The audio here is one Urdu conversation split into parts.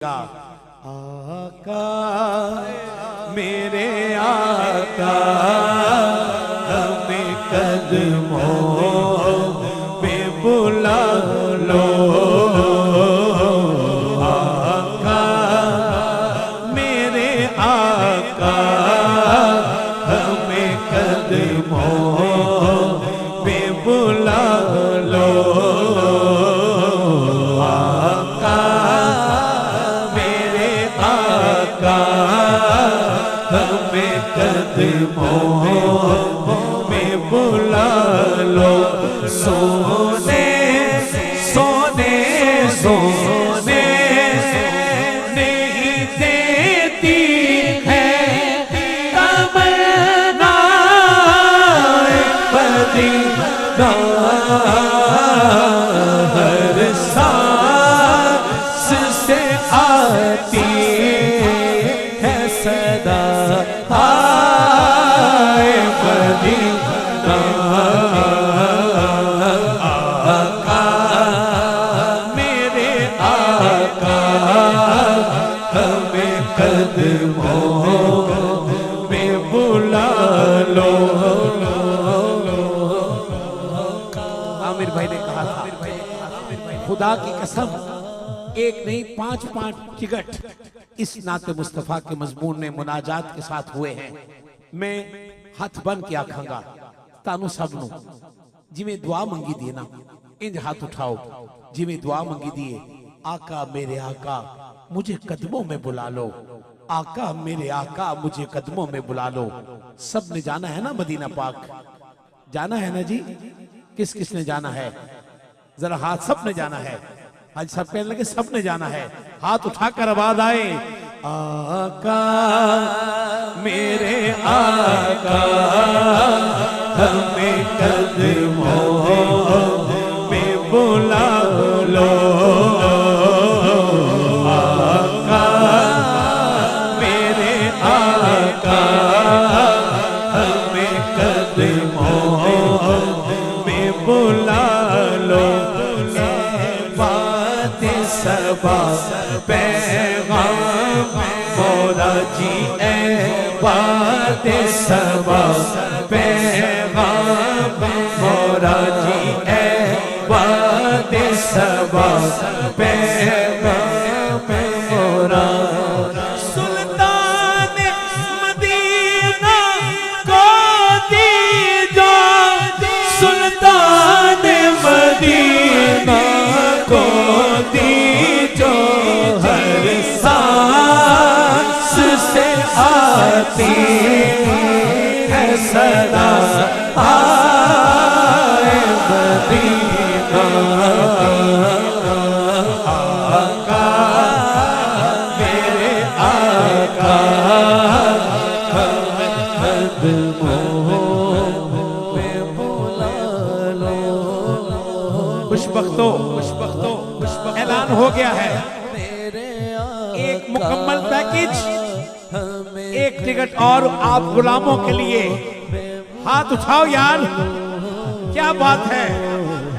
آقا میرے آقا ہمیں قدموں میں بلا لو آقا میرے آقا ہمیں قدموں میں بلا لو قدموں میں بلا لو سونے سونے سونے نہیں دیتی ہے تمنا مدینہ ہر سانس سے آتی ہے صدا آقا میرے آقا ہمیں قدموں میں بلا لو عامر بھائی نے کہا تھا خدا کی قسم ایک نہیں 5 ٹکٹ اس نعت مصطفیٰ کے مضمون میں مناجات کے ساتھ ہوئے ہیں میں ہاتھ بن کے آکھاں گا تانو سب نو جی میں دعا منگی دیے نا انج ہاتھ اٹھاؤ جی میں دعا منگی دیے آقا میرے آقا مجھے قدموں میں بلا لو آقا میرے آقا مجھے قدموں میں بلا لو سب نے جانا ہے نا مدینہ پاک جانا ہے نا جی کس کس نے جانا ہے ذرا ہاتھ سب نے جانا ہے آج سب کہنے لگے سب نے جانا ہے ہاتھ اٹھا کر آواز آئے آقا میرے آقا ہمیں قدموں میں بلا لو آقا میرے آقا ہمیں قدموں میں بلا لو بات سبا پیغام مولا جی اے بات سبا پیغام مولا جی اے بات سبا پیغام مولا سلطان مدینہ کو دیجو سلطان مدینہ کو دیجو ہر سانس سے آتی ہے صدا آئے مدینہ آقا میرے آقا قدموں میں بلا لو خوش بختو اعلان ہو گیا ہے ایک مکمل پیکیج ایک ٹکٹ اور آپ غلاموں کے لیے ہاتھ اٹھاؤ یار کیا بات ہے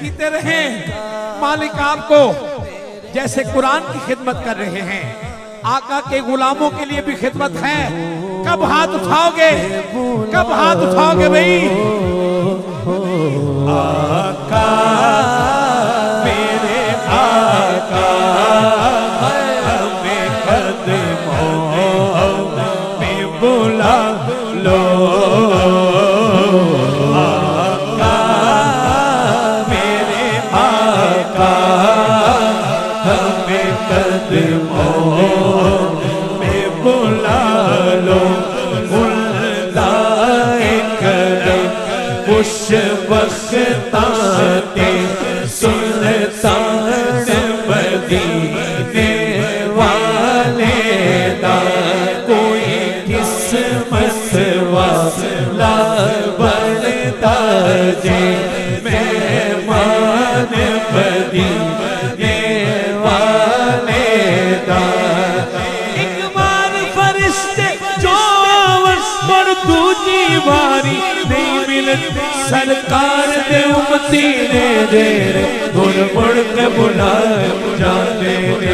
جیتے رہیں مالک آپ کو جیسے قرآن کی خدمت کر رہے ہیں آقا کے غلاموں کے لیے بھی خدمت ہے کب ہاتھ اٹھاؤ گے بھئی آقا میرے آقا ہمیں قدموں میں بلا لو آقا میرے آقا ہمیں قدموں میں بلا لو ملدائے کرم خوش بختاتے سلطان مدینے والے دا کوئی قسمت والا بنتا جے مہمان مدینے والے دا ایک بار فرشتے جو اور دوجی باری نہیں ملت سرکار دے امتی نے دیر مڑ مڑ کے بلائے جانے دے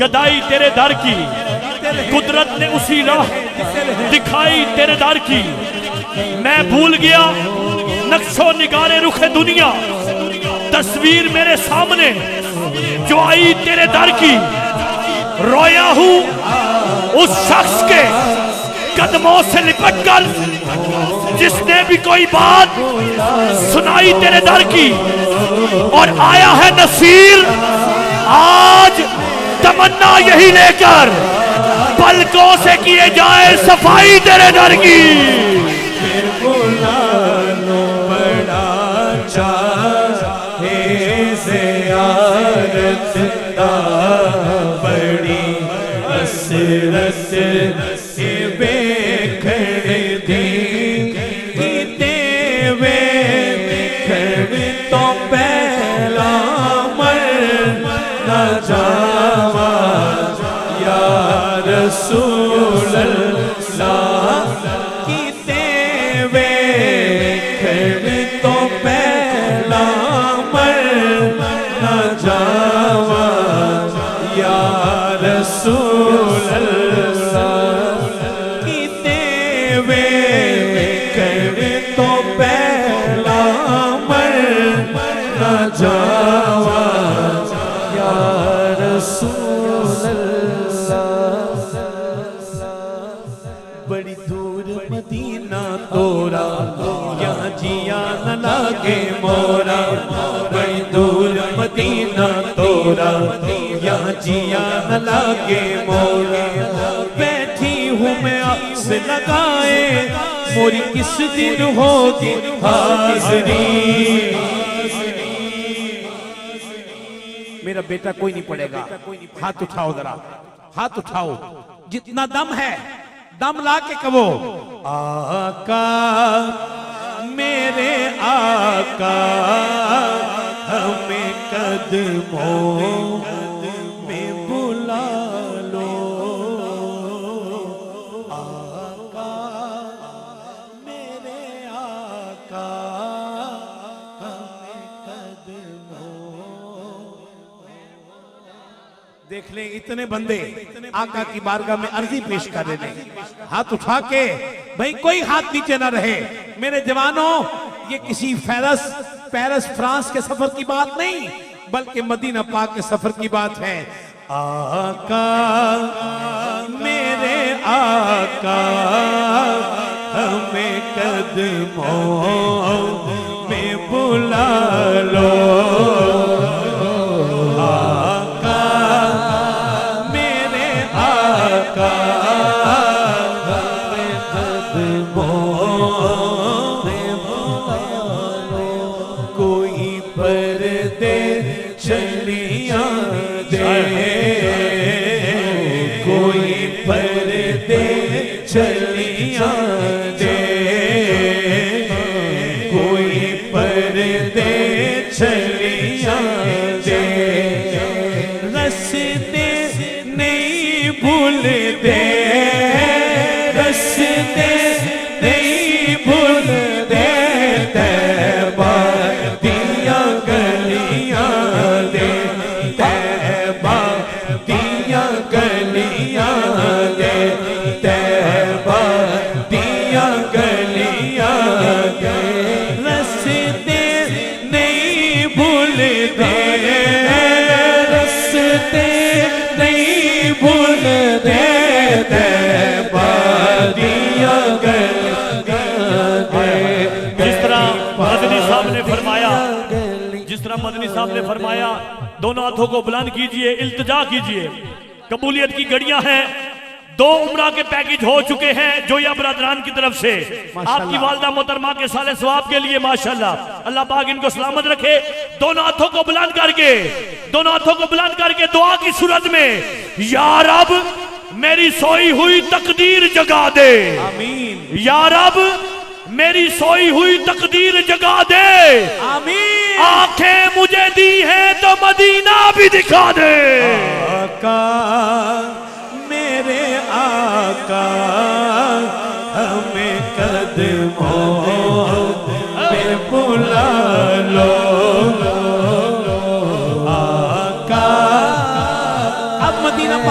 گدائی تیرے در کی، قدرت نے اسی راہ دکھائی تیرے در کی۔ میں بھول گیا نقش و نگار رخ دنیا، تصویر میرے سامنے جو آئی تیرے در کی۔ رویا ہوں اس شخص کے قدموں سے لپٹ کر جس نے بھی کوئی بات سنائی تیرے در کی، اور آیا ہے نصیر آج تمنا یہی لے کر پلکوں سے کیے جائے صفائی تیرے در کی۔ بڑا چاہے زیارت دا بڑی حسرت کے بیکھڑ دی، کیتے بیکھڑ تو پہلا مر نہ جاوا یا رسول اللہ، کیتے بیکھڑ تو پہلا مر نہ جاوا یا رسول اللہ، کیتے بیکھڑ تو پہلا مر نہ جاوا یا رسول اللہ۔ بڑی دور مدینہ تورا یہاں جیا نہ لگے مورا، بڑی دور مدینہ تورا یہاں جیا نہ لگے مورا، بیٹھی ہوں میں آس لگائے موری کس دن ہوگی حاضری۔ میرا بیٹا کوئی نہیں پڑے گا، ہاتھ اٹھاؤ ذرا، ہاتھ اٹھاؤ، جتنا دم ہے دم لا کے کہو آقا میرے آقا ہمیں قدموں میں بلا لو، آقا میرے آقا ہمیں قدموں۔ دیکھ لیں اتنے بندے آقا کی بارگاہ میں عرضی پیش کر رہے ہیں، ہاتھ اٹھا کے بھئی کوئی ہاتھ نیچے نہ رہے۔ میرے جوانوں یہ کسی پیرس فرانس کے سفر کی بات نہیں بلکہ مدینہ پاک کے سفر کی بات ہے۔ آقا میرے آقا ہمیں قدموں میں بلا لو، آقا میرے آقا ہمیں قدموں میں بلا لو، کوئی پردے چلیاں دے، کوئی پردے چلیاں دے، کوئی پردے چلیاں دے، رستے نہیں بھولتے، رستے نہیں بھولتے، طیبہ دیا گلیاں دے، طیبہ دیا گلیاں دے، طیبہ دیا گلیاں دے، رستے نہیں بھولتے، رستے نہیں بھولتے، طیبہ دیا گلیاں دے۔ جس طرح مدنی صاحب نے فرمایا، جس طرح مدنی صاحب نے فرمایا، دونوں ہاتھوں کو بلند کیجئے، التجا کیجئے۔ قبولیت کی گھڑیاں ہیں، 2 عمرہ کے پیکج ہو چکے ہیں جویا برادران کی طرف سے، آپ کی والدہ محترمہ کے صالح ثواب کے لیے ماشاءاللہ اللہ پاک ان کو سلامت رکھے۔ دونوں ہاتھوں کو بلند کر کے، دونوں ہاتھوں کو بلند کر کے دعا کی صورت میں، یا رب میری سوئی ہوئی تقدیر جگا دے، آمین یا رب میری سوئی ہوئی تقدیر جگا دے، آمین۔ آنکھیں مجھے دی ہیں تو مدینہ بھی دکھا دے۔ آقا میرے آقا ہمیں قدموں میں بلا لو، آقا اب مدینہ